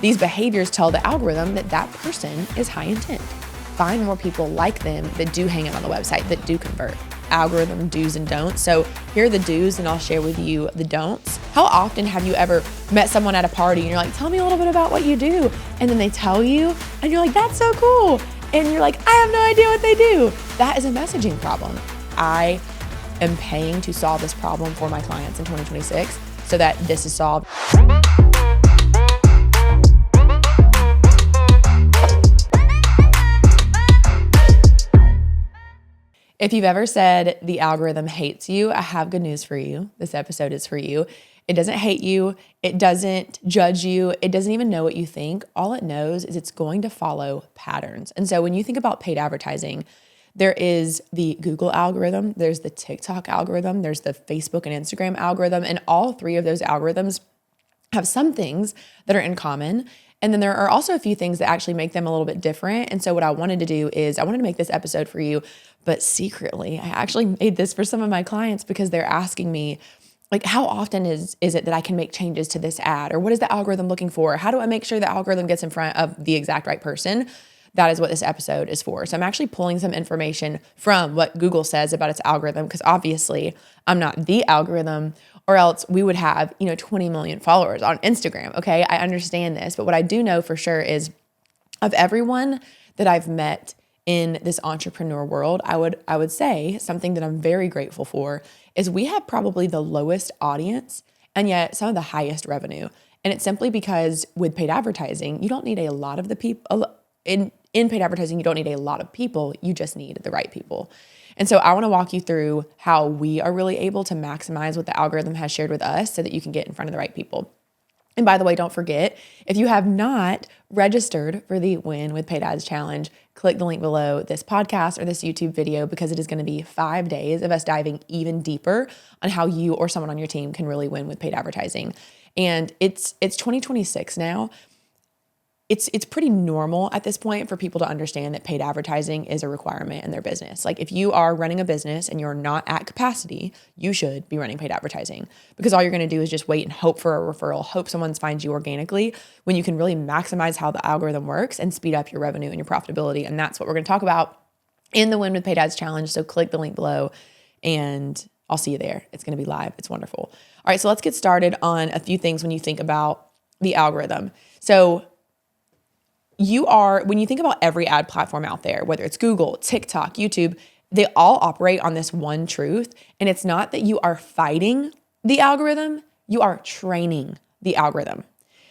these behaviors tell the algorithm that that person is high intent. Find more people like them that do hang out on the website, that do convert. Algorithm do's and don'ts. So here are the do's, and I'll share with you the don'ts. How often have you ever met someone at a party and you're like, tell me a little bit about what you do? And then they tell you and you're like, that's so cool. And you're like, I have no idea what they do. That is a messaging problem. I am paying to solve this problem for my clients in 2026 so that this is solved. If you've ever said the algorithm hates you, I have good news for you. This episode is for you. It doesn't hate you. It doesn't judge you. It doesn't even know what you think. All it knows is it's going to follow patterns. And so when you think about paid advertising, there is the Google algorithm, there's the TikTok algorithm, there's the Facebook and Instagram algorithm, and all three of those algorithms have some things that are in common. And then there are also a few things that actually make them a little bit different. And so what I wanted to do is I wanted to make this episode for you, but secretly, I actually made this for some of my clients because they're asking me, like, how often is it that I can make changes to this ad? Or what is the algorithm looking for? How do I make sure the algorithm gets in front of the exact right person? That is what this episode is for. So I'm actually pulling some information from what Google says about its algorithm, because obviously I'm not the algorithm, or else we would have, 20 million followers on Instagram. Okay. I understand this, but what I do know for sure is of everyone that I've met in this entrepreneur world, I would say something that I'm very grateful for is we have probably the lowest audience and yet some of the highest revenue. And it's simply because with paid advertising, you don't need a lot of the people in paid advertising, you don't need a lot of people, you just need the right people. And so I want to walk you through how we are really able to maximize what the algorithm has shared with us so that you can get in front of the right people. And by the way, don't forget, if you have not registered for the Win with Paid Ads Challenge, click the link below this podcast or this YouTube video, because it is going to be 5 days of us diving even deeper on how you or someone on your team can really win with paid advertising. And it's 2026 now. It's pretty normal at this point for people to understand that paid advertising is a requirement in their business. Like if you are running a business and you're not at capacity, you should be running paid advertising, because all you're going to do is just wait and hope for a referral, hope someone finds you organically, when you can really maximize how the algorithm works and speed up your revenue and your profitability. And that's what we're going to talk about in the Win with Paid Ads Challenge. So click the link below and I'll see you there. It's going to be live. It's wonderful. All right, so let's get started on a few things when you think about the algorithm. So when you think about every ad platform out there, whether it's Google, TikTok, YouTube, they all operate on this one truth. And it's not that you are fighting the algorithm, you are training the algorithm.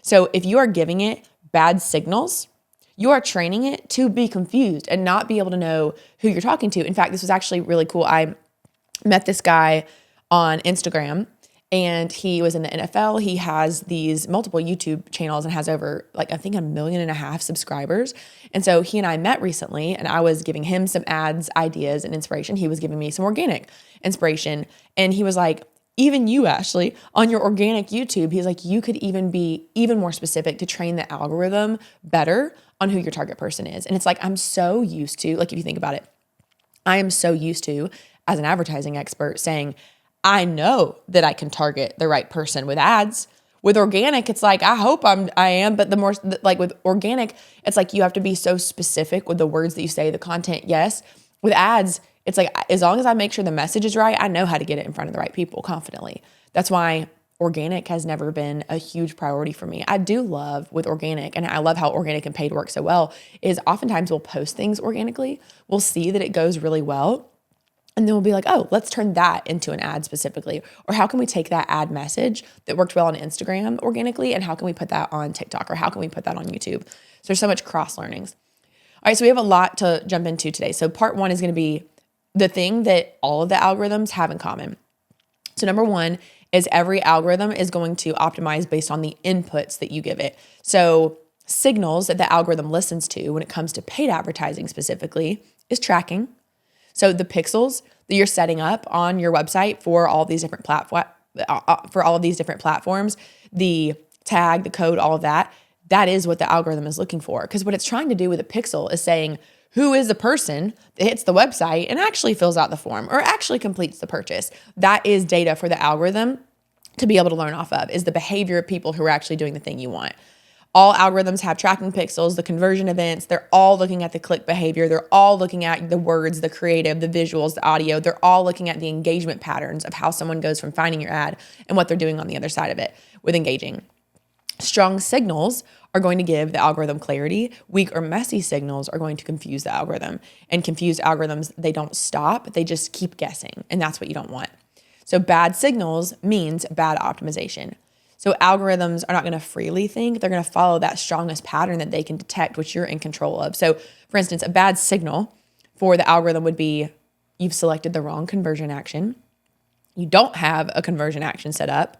So if you are giving it bad signals, you are training it to be confused and not be able to know who you're talking to. In fact, this was actually really cool. I met this guy on Instagram, and he was in the NFL. He has these multiple YouTube channels and has over, I think 1.5 million subscribers. And so he and I met recently, and I was giving him some ads, ideas, and inspiration. He was giving me some organic inspiration. And he was like, even you, Ashley, on your organic YouTube, he's like, you could even be even more specific to train the algorithm better on who your target person is. And it's like, I'm so used to, if you think about it, I am so used to, as an advertising expert, saying, I know that I can target the right person with ads. With organic, it's like, I hope I am, but the more, with organic, it's like you have to be so specific with the words that you say, the content, yes. With ads, it's like, as long as I make sure the message is right, I know how to get it in front of the right people confidently. That's why organic has never been a huge priority for me. I do love with organic, and I love how organic and paid work so well, is oftentimes we'll post things organically. We'll see that it goes really well. And then we'll be like, oh, let's turn that into an ad specifically. Or how can we take that ad message that worked well on Instagram organically, and how can we put that on TikTok, or how can we put that on YouTube? So there's so much cross learnings. All right, so we have a lot to jump into today. So part one is going to be the thing that all of the algorithms have in common. So number one is every algorithm is going to optimize based on the inputs that you give it. So signals that the algorithm listens to when it comes to paid advertising specifically is tracking. So the pixels that you're setting up on your website for all of these different platforms, the tag, the code, all of that, that is what the algorithm is looking for. Because what it's trying to do with a pixel is saying, who is the person that hits the website and actually fills out the form or actually completes the purchase? That is data for the algorithm to be able to learn off of, is the behavior of people who are actually doing the thing you want. All algorithms have tracking pixels, the conversion events. They're all looking at the click behavior. They're all looking at the words, the creative, the visuals, the audio. They're all looking at the engagement patterns of how someone goes from finding your ad and what they're doing on the other side of it with engaging. Strong signals are going to give the algorithm clarity. Weak or messy signals are going to confuse the algorithm. And confused algorithms, they don't stop. They just keep guessing. And that's what you don't want. So bad signals means bad optimization. So algorithms are not going to freely think. They're going to follow that strongest pattern that they can detect, which you're in control of. So for instance, a bad signal for the algorithm would be you've selected the wrong conversion action. You don't have a conversion action set up.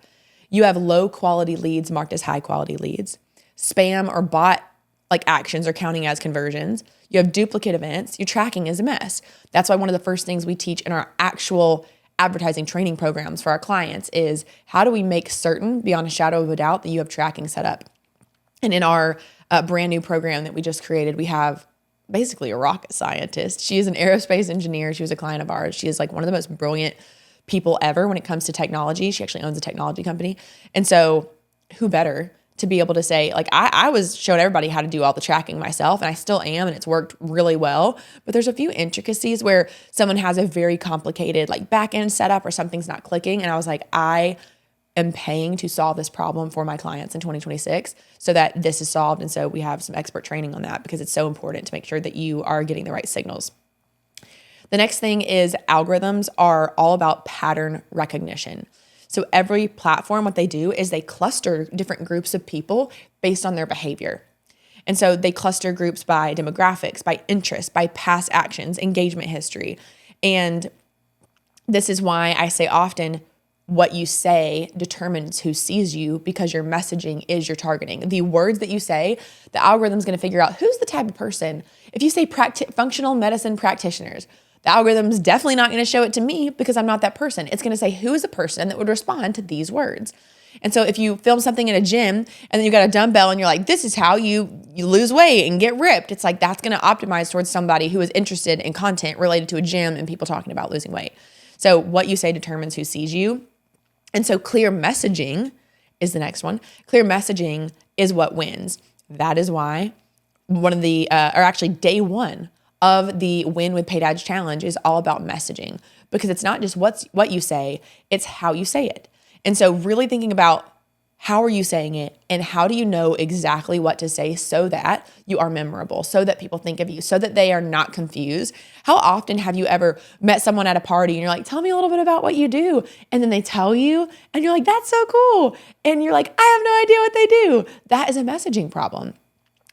You have low quality leads marked as high quality leads. Spam or bot like actions are counting as conversions. You have duplicate events. Your tracking is a mess. That's why one of the first things we teach in our actual advertising training programs for our clients is how do we make certain beyond a shadow of a doubt that you have tracking set up. And in our brand new program that we just created, we have basically a rocket scientist. She is an aerospace engineer. She was a client of ours. She is like one of the most brilliant people ever when it comes to technology. She actually owns a technology company. And so who better to be able to say, like, I was showing everybody how to do all the tracking myself, and I still am, and it's worked really well. But there's a few intricacies where someone has a very complicated like back end setup or something's not clicking. And I was like, I am paying to solve this problem for my clients in 2026 so that this is solved. And so we have some expert training on that because it's so important to make sure that you are getting the right signals. The next thing is algorithms are all about pattern recognition. So every platform, what they do is they cluster different groups of people based on their behavior. And so they cluster groups by demographics, by interest, by past actions, engagement history. And this is why I say often, what you say determines who sees you because your messaging is your targeting. The words that you say, the algorithm's going to figure out who's the type of person. If you say functional medicine practitioners, the algorithm's definitely not going to show it to me because I'm not that person. It's going to say who is a person that would respond to these words. And so if you film something in a gym and then you got a dumbbell and you're like, this is how you lose weight and get ripped. It's like, that's going to optimize towards somebody who is interested in content related to a gym and people talking about losing weight. So what you say determines who sees you. And so clear messaging is the next one. Clear messaging is what wins. That is why one of the, or actually day one of the Win with Paid Ads Challenge is all about messaging, because it's not just what you say, it's how you say it. And so really thinking about how are you saying it and how do you know exactly what to say so that you are memorable, so that people think of you, so that they are not confused. How often have you ever met someone at a party and you're like, tell me a little bit about what you do. And then they tell you and you're like, that's so cool. And you're like, I have no idea what they do. That is a messaging problem.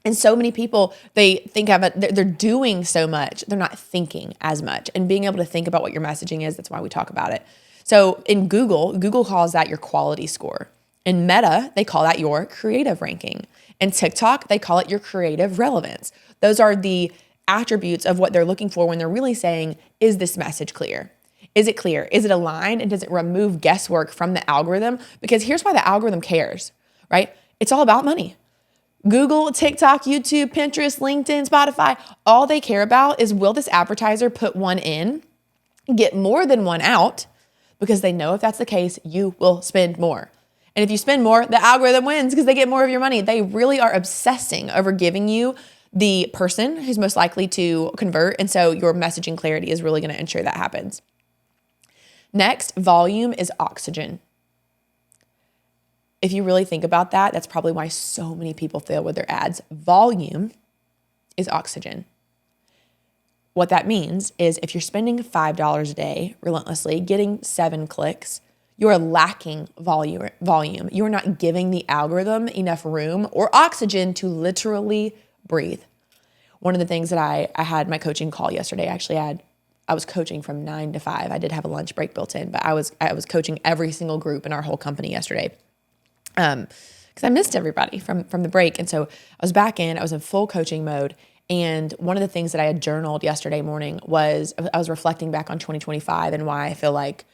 And so many people, they think of it, they're doing so much, they're not thinking as much. And being able to think about what your messaging is, that's why we talk about it. So in Google calls that your quality score. In Meta, they call that your creative ranking. In TikTok, they call it your creative relevance. Those are the attributes of what they're looking for when they're really saying, is this message clear? Is it clear? Is it aligned? And does it remove guesswork from the algorithm? Because here's why the algorithm cares, right? It's all about money. Google, TikTok, YouTube, Pinterest, LinkedIn, Spotify, all they care about is, will this advertiser put one in, get more than one out? Because they know if that's the case, you will spend more. And if you spend more, the algorithm wins because they get more of your money. They really are obsessing over giving you the person who's most likely to convert. And so your messaging clarity is really going to ensure that happens. Next, volume is oxygen. If you really think about that, that's probably why so many people fail with their ads. Volume is oxygen. What that means is if you're spending $5 a day relentlessly, getting 7 clicks, you are lacking volume. You are not giving the algorithm enough room or oxygen to literally breathe. One of the things that I had my coaching call yesterday, I was coaching from 9 to 5. I did have a lunch break built in, but I was coaching every single group in our whole company yesterday. Because I missed everybody from the break. And so I was back in, I was in full coaching mode. And one of the things that I had journaled yesterday morning was I was reflecting back on 2025 and why I feel like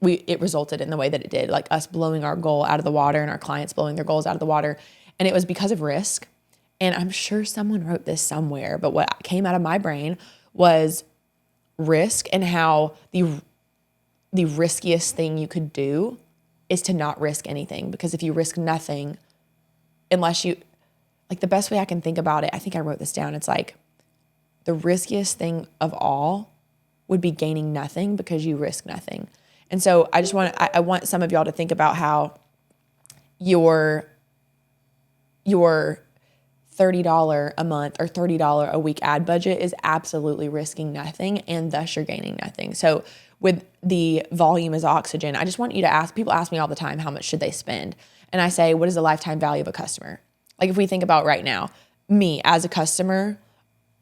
it resulted in the way that it did, like us blowing our goal out of the water and our clients blowing their goals out of the water. And it was because of risk. And I'm sure someone wrote this somewhere, but what came out of my brain was risk and how the riskiest thing you could do is to not risk anything. Because if you risk nothing, unless you, like the best way I can think about it, I think I wrote this down. It's like the riskiest thing of all would be gaining nothing because you risk nothing. And so I want some of y'all to think about how your $30 a month or $30 a week ad budget is absolutely risking nothing, and thus you're gaining nothing. So with the volume is oxygen, I just want you to ask, people ask me all the time, how much should they spend? And I say, what is the lifetime value of a customer? Like if we think about right now, me as a customer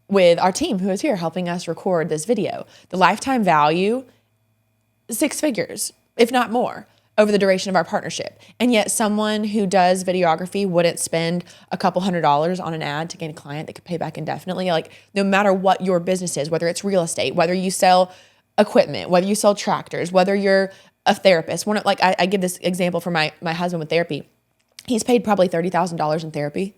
with our team who is here helping us record this video, the lifetime value, 6 figures, if not more, over the duration of our partnership. And yet someone who does videography wouldn't spend a couple $100s on an ad to gain a client that could pay back indefinitely. Like no matter what your business is, whether it's real estate, whether you sell equipment, whether you sell tractors, whether you're a therapist. I give this example for my husband with therapy. He's paid probably $30,000 in therapy.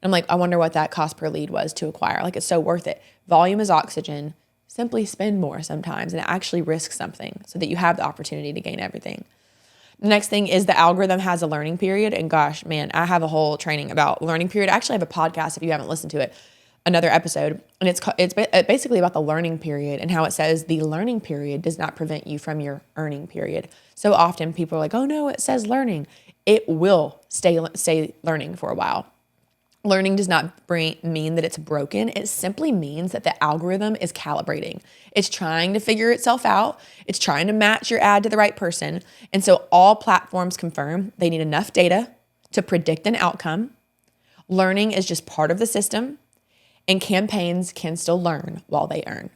And I'm like, I wonder what that cost per lead was to acquire. Like it's so worth it. Volume is oxygen. Simply spend more sometimes and actually risk something so that you have the opportunity to gain everything. The next thing is the algorithm has a learning period. And gosh, man, I have a whole training about learning period. I actually have a podcast if you haven't listened to it, another episode. And it's basically about the learning period and how it says the learning period does not prevent you from your earning period. So often people are like, oh no, it says learning. It will stay learning for a while. Learning does not mean that it's broken. It simply means that the algorithm is calibrating. It's trying to figure itself out. It's trying to match your ad to the right person. And so all platforms confirm they need enough data to predict an outcome. Learning is just part of the system, and campaigns can still learn while they earn,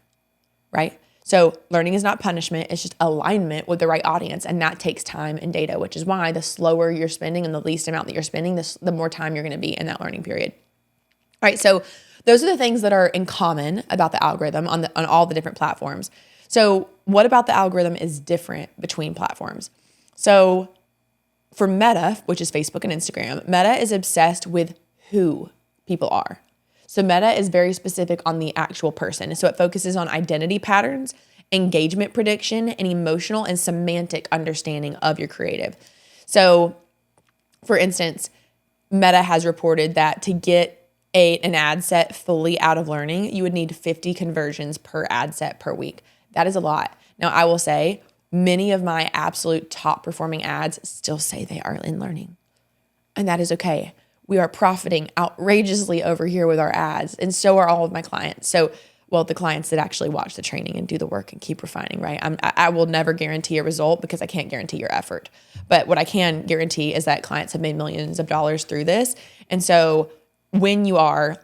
right? So learning is not punishment. It's just alignment with the right audience. And that takes time and data, which is why the slower you're spending and the least amount that you're spending, the more time you're going to be in that learning period. All right. So those are the things that are in common about the algorithm on all the different platforms. So what about the algorithm is different between platforms? So for Meta, which is Facebook and Instagram, Meta is obsessed with who people are. So Meta is very specific on the actual person. So it focuses on identity patterns, engagement prediction, and emotional and semantic understanding of your creative. So for instance, Meta has reported that to get an ad set fully out of learning, you would need 50 conversions per ad set per week. That is a lot. Now, I will say many of my absolute top performing ads still say they are in learning, and that is okay. We are profiting outrageously over here with our ads, and so are all of my clients. So, well, the clients that actually watch the training and do the work and keep refining, right? I will never guarantee a result because I can't guarantee your effort. But what I can guarantee is that clients have made millions of dollars through this. And so when you are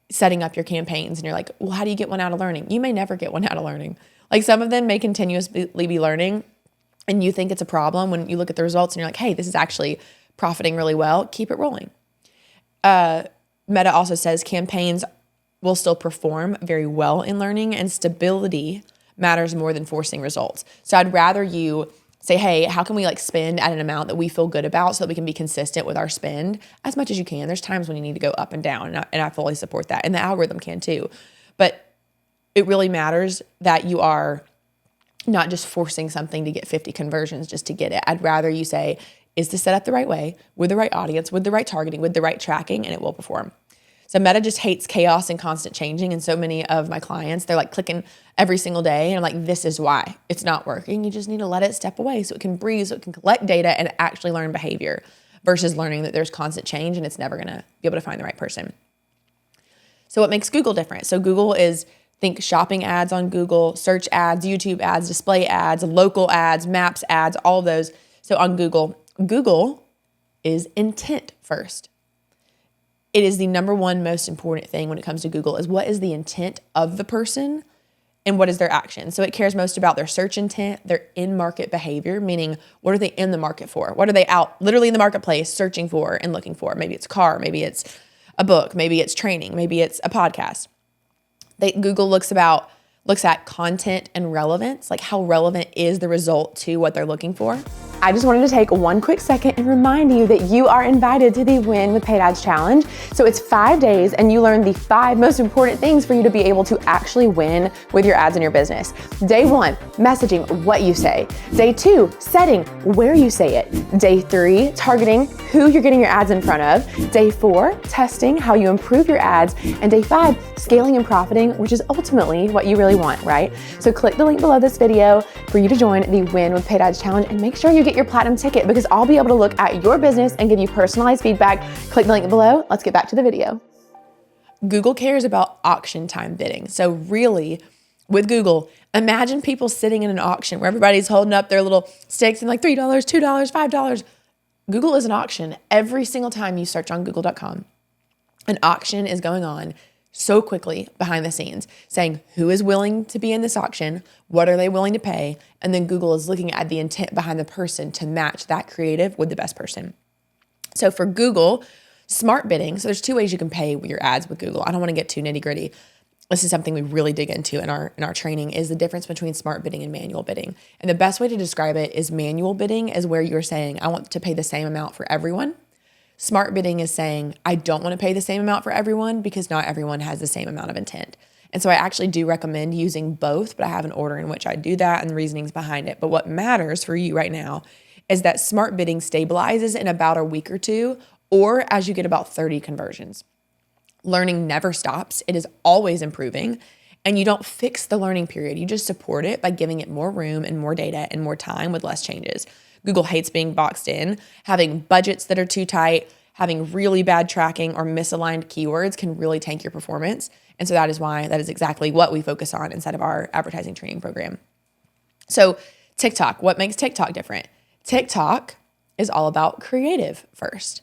setting up your campaigns and you're like, well, how do you get one out of learning? You may never get one out of learning. Like some of them may continuously be learning and you think it's a problem when you look at the results and you're like, hey, this is actually profiting really well. Keep it rolling. Meta also says campaigns will still perform very well in learning, and stability matters more than forcing results. So I'd rather you say, hey, how can we spend at an amount that we feel good about so that we can be consistent with our spend as much as you can. There's times when you need to go up and down, and I fully support that. And the algorithm can too. But it really matters that you are not just forcing something to get 50 conversions just to get it. I'd rather you say, is this set up the right way, with the right audience, with the right targeting, with the right tracking, and it will perform. So Meta just hates chaos and constant changing. And so many of my clients, they're clicking every single day. And I'm like, this is why it's not working. You just need to let it step away so it can breathe, so it can collect data and actually learn behavior versus learning that there's constant change and it's never going to be able to find the right person. So what makes Google different? So Google is, think shopping ads on Google, search ads, YouTube ads, display ads, local ads, maps ads, all of those. So on Google is intent first. It is the number one most important thing when it comes to Google is what is the intent of the person and what is their action. So it cares most about their search intent, their in-market behavior, meaning what are they in the market for? What are they out literally in the marketplace searching for and looking for? Maybe it's a car, maybe it's a book, maybe it's training, maybe it's a podcast. Google looks at content and relevance, like how relevant is the result to what they're looking for. I just wanted to take one quick second and remind you that you are invited to the Win with Paid Ads Challenge. So it's 5 days and you learn the 5 most important things for you to be able to actually win with your ads in your business. Day 1, messaging what you say. Day 2, setting where you say it. Day 3, targeting who you're getting your ads in front of. Day 4, testing how you improve your ads. And day 5, scaling and profiting, which is ultimately what you really want, right? So click the link below this video for you to join the Win with Paid Ads Challenge and make sure you get your platinum ticket because I'll be able to look at your business and give you personalized feedback. Click the link below. Let's get back to the video. Google cares about auction time bidding. So really, with Google, imagine people sitting in an auction where everybody's holding up their little sticks and like $3, $2, $5. Google is an auction. Every single time you search on google.com, an auction is going on so quickly behind the scenes, saying who is willing to be in this auction, what are they willing to pay, and then Google is looking at the intent behind the person to match that creative with the best person. So for Google, smart bidding, so there's 2 ways you can pay your ads with Google. I don't want to get too nitty gritty. This is something we really dig into in our training is the difference between smart bidding and manual bidding. And the best way to describe it is manual bidding is where you're saying, I want to pay the same amount for everyone. Smart bidding is saying, I don't want to pay the same amount for everyone because not everyone has the same amount of intent. And so I actually do recommend using both, but I have an order in which I do that and the reasonings behind it. But what matters for you right now is that smart bidding stabilizes in about a week or 2, or as you get about 30 conversions. Learning never stops. It is always improving. And you don't fix the learning period. You just support it by giving it more room and more data and more time with less changes. Google hates being boxed in. Having budgets that are too tight, having really bad tracking or misaligned keywords can really tank your performance. And so that is exactly what we focus on inside of our advertising training program. So TikTok, what makes TikTok different? TikTok is all about creative first.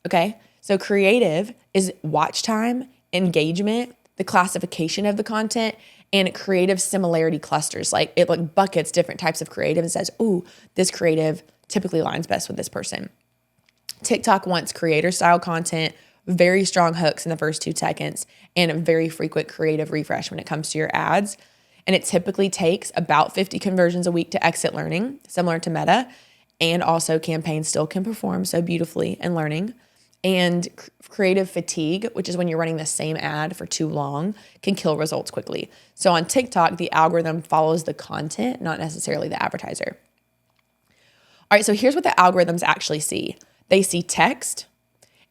Okay? So creative is watch time, engagement, the classification of the content, and creative similarity clusters. Like it buckets different types of creative and says, ooh, this creative typically aligns best with this person. TikTok wants creator style content, very strong hooks in the first 2 seconds, and a very frequent creative refresh when it comes to your ads. And it typically takes about 50 conversions a week to exit learning, similar to Meta. And also campaigns still can perform so beautifully in learning. And creative fatigue, which is when you're running the same ad for too long, can kill results quickly. So on TikTok, the algorithm follows the content, not necessarily the advertiser. All right, so here's what the algorithms actually see. They see text,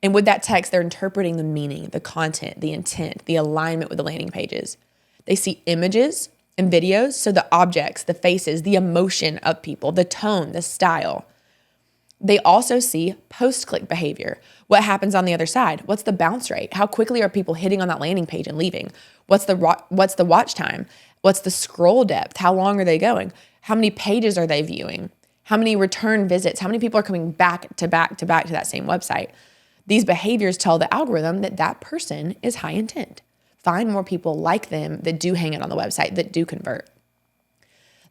and with that text, they're interpreting the meaning, the content, the intent, the alignment with the landing pages. They see images and videos, so the objects, the faces, the emotion of people, the tone, the style. They also see post-click behavior. What happens on the other side? What's the bounce rate? How quickly are people hitting on that landing page and leaving? What's the watch time? What's the scroll depth? How long are they going? How many pages are they viewing? How many return visits? How many people are coming back to that same website? These behaviors tell the algorithm that that person is high intent. Find more people like them that do hang out on the website, that do convert.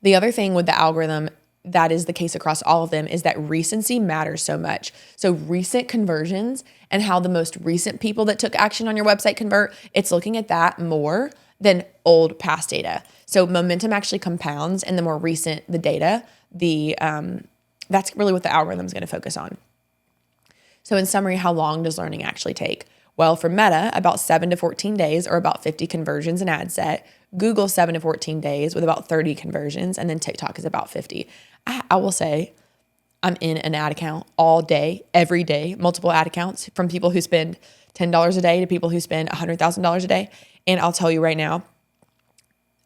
The other thing with the algorithm that is the case across all of them is that recency matters so much. So recent conversions and how the most recent people that took action on your website convert, it's looking at that more than old past data. So momentum actually compounds, and the more recent the data, that's really what the algorithm is going to focus on. So in summary, how long does learning actually take? Well, for Meta, about 7 to 14 days or about 50 conversions an ad set. Google, 7 to 14 days with about 30 conversions. And then TikTok is about 50. I will say I'm in an ad account all day, every day, multiple ad accounts from people who spend $10 a day to people who spend $100,000 a day. And I'll tell you right now,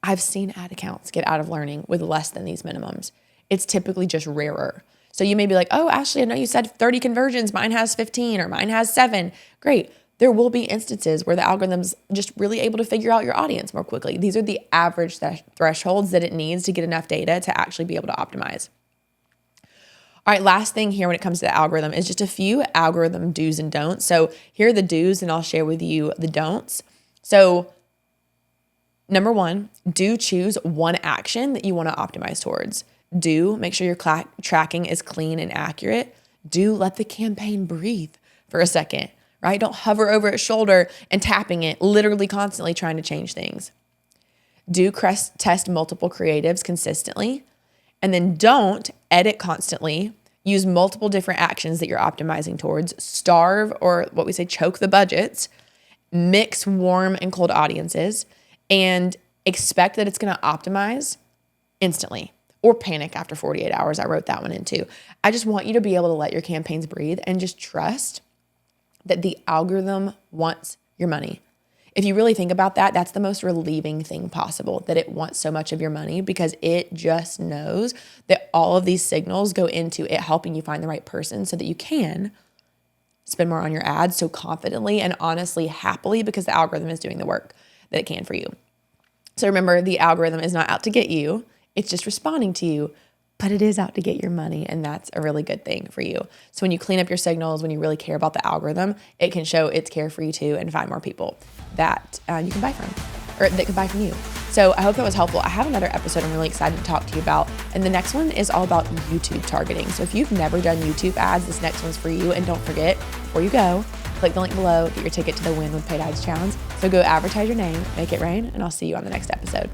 I've seen ad accounts get out of learning with less than these minimums. It's typically just rarer. So you may be like, oh, Ashley, I know you said 30 conversions. Mine has 15 or mine has 7. Great. There will be instances where the algorithm's just really able to figure out your audience more quickly. These are the average thresholds that it needs to get enough data to actually be able to optimize. All right, last thing here when it comes to the algorithm is just a few algorithm do's and don'ts. So here are the do's, and I'll share with you the don'ts. So number 1, do choose one action that you want to optimize towards. Do make sure your tracking is clean and accurate. Do let the campaign breathe for a second. Right? Don't hover over its shoulder and tapping it, literally constantly trying to change things. Do test multiple creatives consistently. And then don't edit constantly. Use multiple different actions that you're optimizing towards. Starve, or what we say, choke the budgets. Mix warm and cold audiences, and expect that it's going to optimize instantly, or panic after 48 hours. I wrote that one in too. I just want you to be able to let your campaigns breathe and just trust that the algorithm wants your money. If you really think about that, that's the most relieving thing possible, that it wants so much of your money, because it just knows that all of these signals go into it helping you find the right person so that you can spend more on your ads so confidently and honestly, happily, because the algorithm is doing the work that it can for you. So remember, the algorithm is not out to get you. It's just responding to you, but it is out to get your money. And that's a really good thing for you. So when you clean up your signals, when you really care about the algorithm, it can show its care for you too, and find more people that you can buy from, or that can buy from you. So I hope that was helpful. I have another episode I'm really excited to talk to you about. And the next one is all about YouTube targeting. So if you've never done YouTube ads, this next one's for you. And don't forget, before you go, click the link below, get your ticket to the Win with Paid Ads Challenge. So go advertise your name, make it rain, and I'll see you on the next episode.